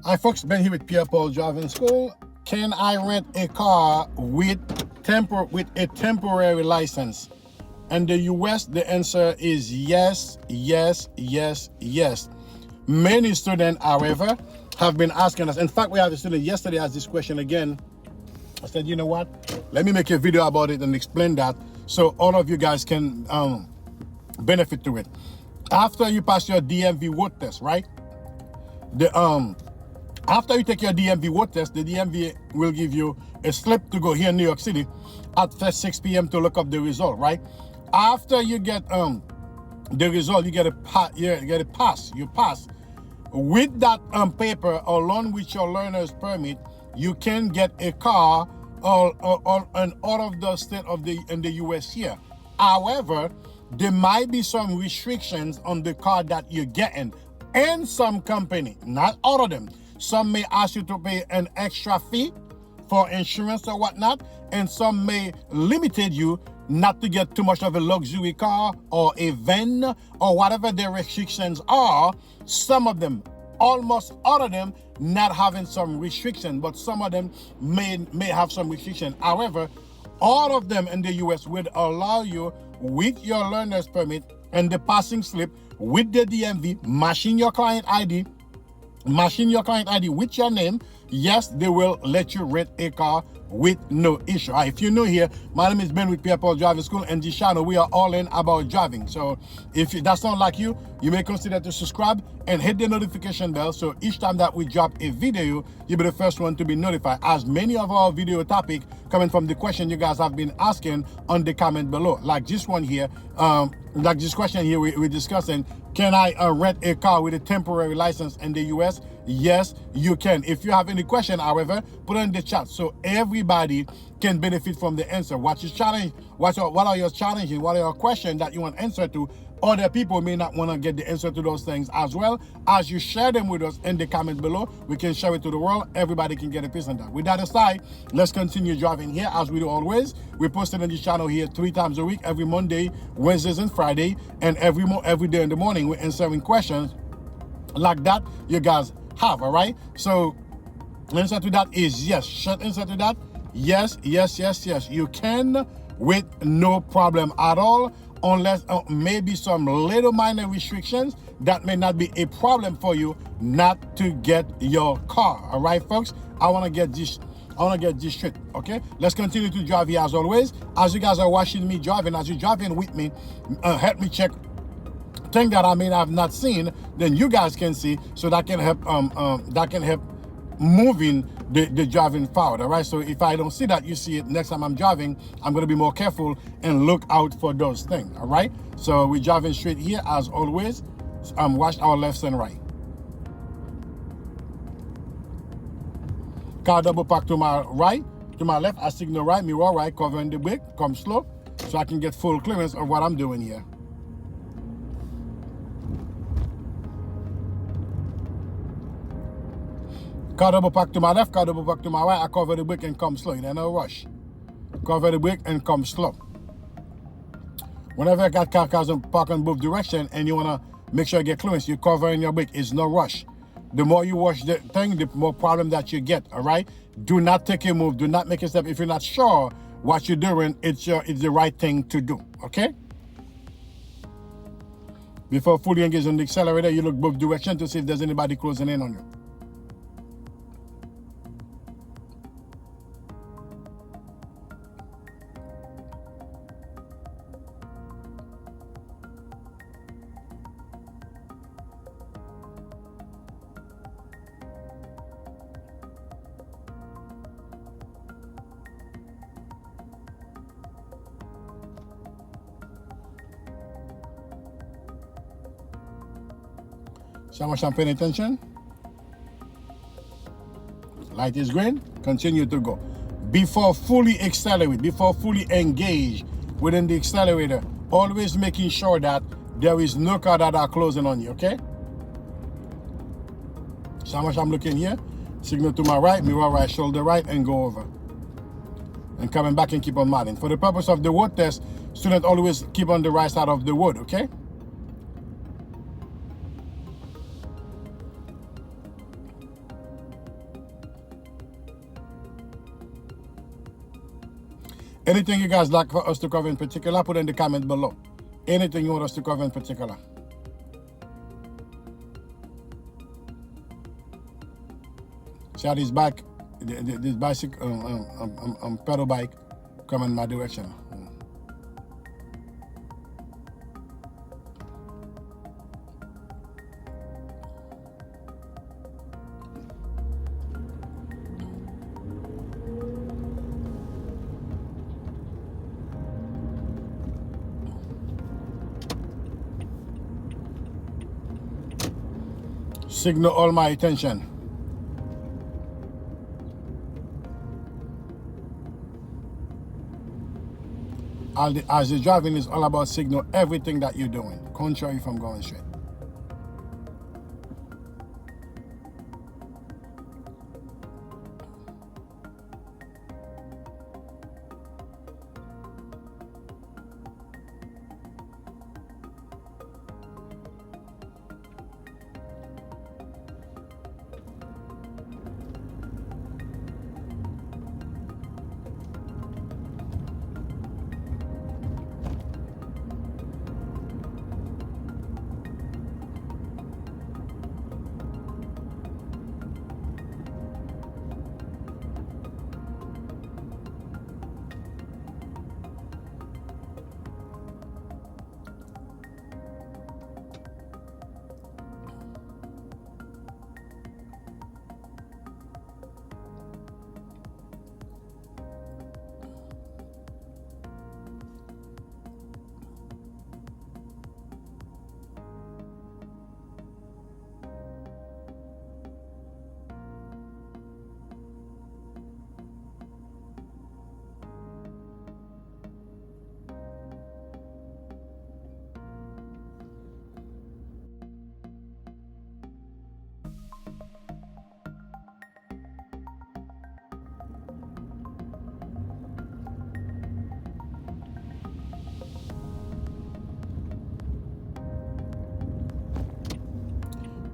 Hi folks, Ben here with Pierre Driving School. Can I rent a car with a temporary license? In the US, the answer is yes, yes, yes, yes. Many students, however, have been asking us. In fact, we had a student yesterday asked this question again. I said, you know what? Let me make a video about it and explain that so all of you guys can benefit to it. After you pass your DMV road test, right? After you take your DMV road test, the DMV will give you a slip to go here in New York City at 6 p.m. to look up the result, right? After you get the result, you get a pass. You pass. With that paper, along with your learner's permit, you can get a car all of the state of in the US here. However, there might be some restrictions on the car that you're getting. And some company, not all of them, some may ask you to pay an extra fee for insurance or whatnot, and some may limit you not to get too much of a luxury car or a van or whatever the restrictions are. Some of them, almost all of them, not having some restriction, but some of them may have some restriction. However, all of them in the US would allow you, with your learner's permit and the passing slip, with the DMV, machine your client ID with your name. Yes, they will let you rent a car with no issue. If you're new here, my name is Ben with Pierre Driving School, and this channel, we are all in about driving. So if that sounds like you may consider to subscribe and hit the notification bell, so each time that we drop a video, you'll be the first one to be notified, as many of our video topic coming from the question you guys have been asking on the comment below. Like this one here, like this question here we're discussing, can I rent a car with a temporary license in the US? Yes, you can. If you have any question, however, put it in the chat so everybody can benefit from the answer. What are your challenges? What are your questions that you want answer to? Other people may not want to get the answer to those things as well. As you share them with us in the comment below, we can share it to the world. Everybody can get a piece of that. With that aside, let's continue driving here as we do always. We posted on this channel here 3 times a week, every Monday, Wednesdays, and Friday, and every day in the morning we're answering questions like that you guys have. All right, so answer to that is yes. Short answer to that, yes, yes, yes, yes. You can with no problem at all, unless maybe some little minor restrictions that may not be a problem for you not to get your car. All right, folks, I want to get this straight. Okay, let's continue to drive here as always. As you guys are watching me driving, as you're driving with me, help me check thing that I may have not seen, then you guys can see, so that can help moving the driving forward. All right, so if I don't see that, you see it next time I'm driving, I'm going to be more careful and look out for those things. All right, so we're driving straight here as always. Watch our left and right. Car double park to my right, to my left, I signal right, mirror right, covering the brake, come slow so I can get full clearance of what I'm doing here. Car double park to my left, car double park to my right, I cover the brake and come slow. There's no rush. Cover the brake and come slow. Whenever I got cars park in both direction and you want to make sure you get clearance, you cover in your brake. It's no rush. The more you rush the thing, the more problem that you get. All right, do not take a move, do not make a step if you're not sure what you're doing. It's the right thing to do. Okay, before fully engage on the accelerator, you look both directions to see if there's anybody closing in on you. So much I'm paying attention. Light is green, continue to go. Before fully accelerate, before fully engage within the accelerator, always making sure that there is no car that are closing on you, okay? So much I'm looking here, signal to my right, mirror right, shoulder right, and go over. And coming back and keep on mounting. For the purpose of the road test, students always keep on the right side of the road, okay? Anything you guys like for us to cover in particular, put in the comment below. Anything you want us to cover in particular. See how this bike, this bicycle, pedal bike coming in my direction. Signal all my attention. As you're driving, it's all about signal everything that you're doing, contrary from going straight.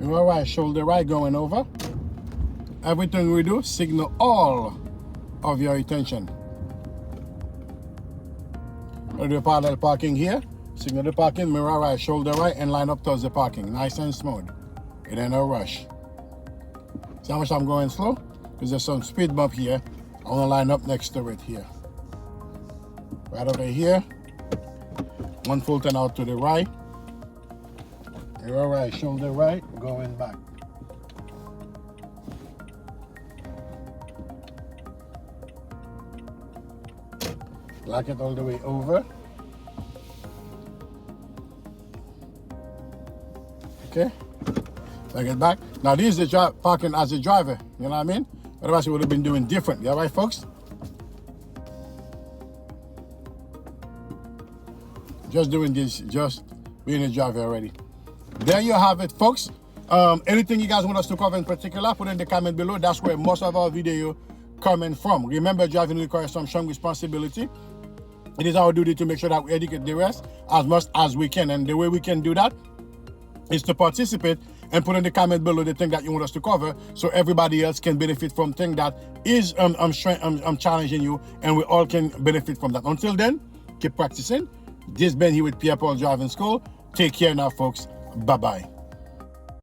All right, shoulder right going over. Everything we do, signal all of your attention. We'll do parallel parking here. Signal the parking, mirror right, shoulder right, and line up towards the parking. Nice and smooth. It ain't no rush. See how much I'm going slow? Because there's some speed bump here. I want to line up next to it here. Right over here. One full turn out to the right. Mirror right, shoulder right, going back. Lock it all the way over. Okay, take it back. Now this is the parking as a driver, you know what I mean? Otherwise you would have been doing different, yeah, right folks? Just doing this, just being a driver already. There you have it, folks. Anything you guys want us to cover in particular, put in the comment below. That's where most of our video coming from. Remember, driving requires some strong responsibility. It is our duty to make sure that we educate the rest as much as we can. And the way we can do that is to participate and put in the comment below the thing that you want us to cover, so everybody else can benefit from thing that is challenging you, and we all can benefit from that. Until then, keep practicing. This has been here with Pierre Driving School. Take care now, folks. Bye-bye.